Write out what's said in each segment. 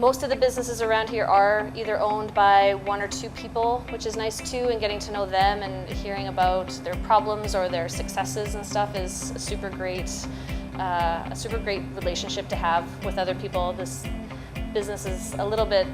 Most of the businesses around here are either owned by one or two people, which is nice too, and getting to know them and hearing about their problems or their successes and stuff is a super great relationship to have with other people. This business is a little bit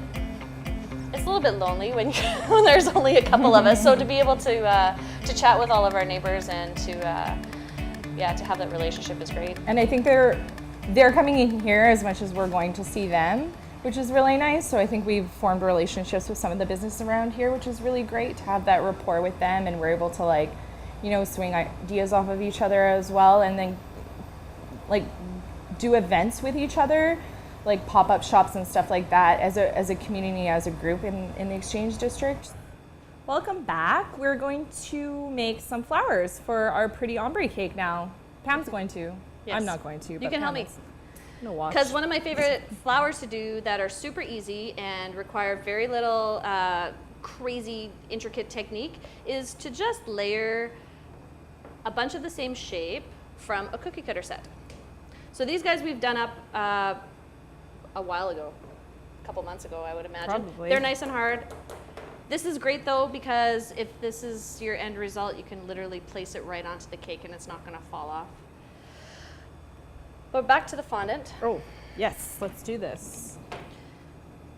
lonely when when there's only a couple of us. So to be able to chat with all of our neighbors and to have that relationship is great. And I think they're coming in here as much as we're going to see them, which is really nice. So I think we've formed relationships with some of the business around here, which is really great to have that rapport with them, and we're able to swing ideas off of each other as well, and then do events with each other, like pop-up shops and stuff like that as a community, as a group in the Exchange District. Welcome back. We're going to make some flowers for our pretty ombre cake now. Pam's going to. Yes. I'm not going to. You can help me. No watch. Because one of my favorite flowers to do that are super easy and require very little crazy intricate technique is to just layer a bunch of the same shape from a cookie cutter set. So these guys we've done up a while ago, a couple months ago, I would imagine. Probably. They're nice and hard. This is great though, because if this is your end result, you can literally place it right onto the cake and it's not going to fall off. But back to the fondant. Oh, yes, let's do this.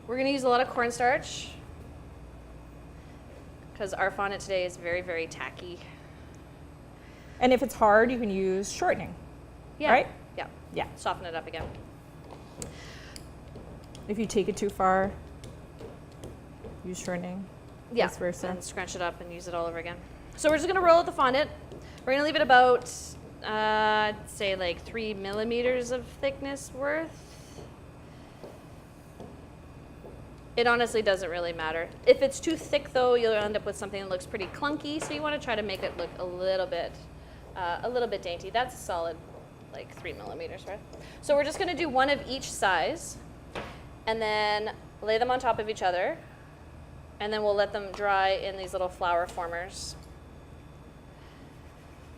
We're going to use a lot of cornstarch because our fondant today is very, very tacky. And if it's hard, you can use shortening, right? Yeah. Yeah. Soften it up again. If you take it too far, use shortening. Yeah, vice versa. and scrunch it up and use it all over again. So we're just going to roll out the fondant. We're going to leave it about, say like 3 millimeters of thickness worth. It honestly doesn't really matter. If it's too thick though, you'll end up with something that looks pretty clunky, so you want to try to make it look a little bit dainty. That's a solid like 3 millimeters worth. So we're just going to do one of each size and then lay them on top of each other. And then we'll let them dry in these little flower formers.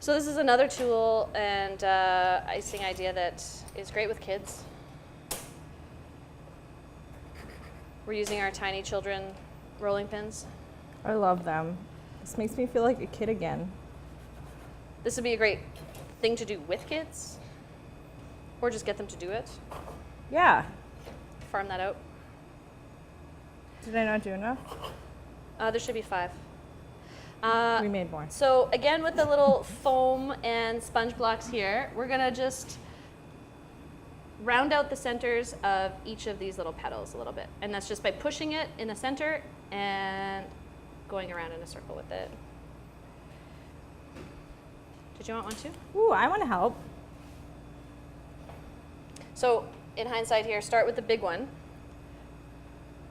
So this is another tool and icing idea that is great with kids. We're using our tiny children rolling pins. I love them. This makes me feel like a kid again. This would be a great thing to do with kids, or just get them to do it. Yeah. Farm that out. Did I not do enough? There should be 5. We made more. So again, with the little foam and sponge blocks here, we're gonna just round out the centers of each of these little petals a little bit. And that's just by pushing it in the center and going around in a circle with it. Did you want one too? Ooh, I want to help. So in hindsight here, start with the big one.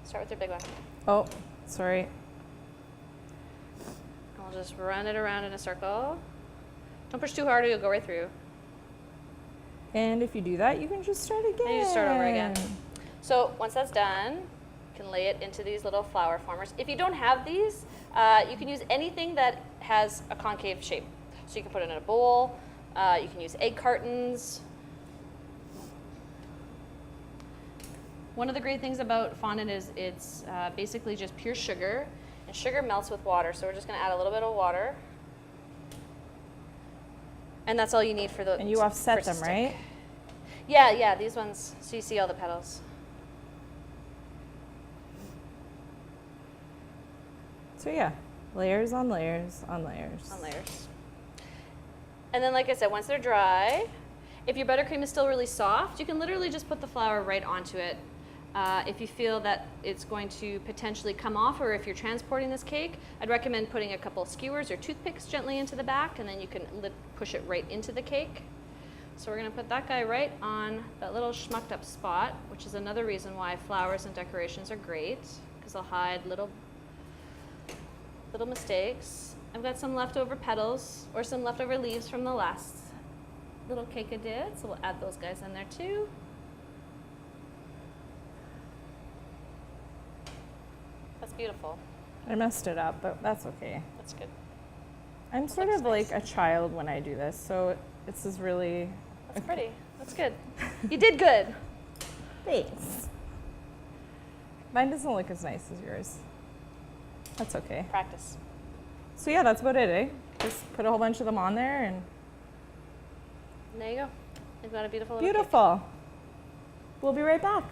Start with your big one. Oh, sorry. I'll just run it around in a circle. Don't push too hard or you'll go right through. And if you do that, you can just start again. And you just start over again. So once that's done, you can lay it into these little flower formers. If you don't have these, you can use anything that has a concave shape. So you can put it in a bowl, you can use egg cartons. One of the great things about fondant is it's basically just pure sugar, and sugar melts with water. So we're just going to add a little bit of water. And that's all you need for the. And you offset them, right? Yeah, these ones, so you see all the petals. So yeah, layers on layers on layers. On layers. And then like I said, once they're dry, if your buttercream is still really soft, you can literally just put the flour right onto it. If you feel that it's going to potentially come off, or if you're transporting this cake, I'd recommend putting a couple skewers or toothpicks gently into the back, and then you can push it right into the cake. So we're going to put that guy right on that little schmucked up spot, which is another reason why flowers and decorations are great, because they'll hide little mistakes. I've got some leftover petals or some leftover leaves from the last little cake I did, so we'll add those guys in there too. That's beautiful. I messed it up, but that's okay. That's good. I'm sort of like a child when I do this, so this is really... That's pretty. That's good. You did good. Thanks. Mine doesn't look as nice as yours. That's okay. Practice. So yeah, that's about it, eh? Just put a whole bunch of them on there and And there you go. You've got a beautiful little cake. beautiful. We'll be right back.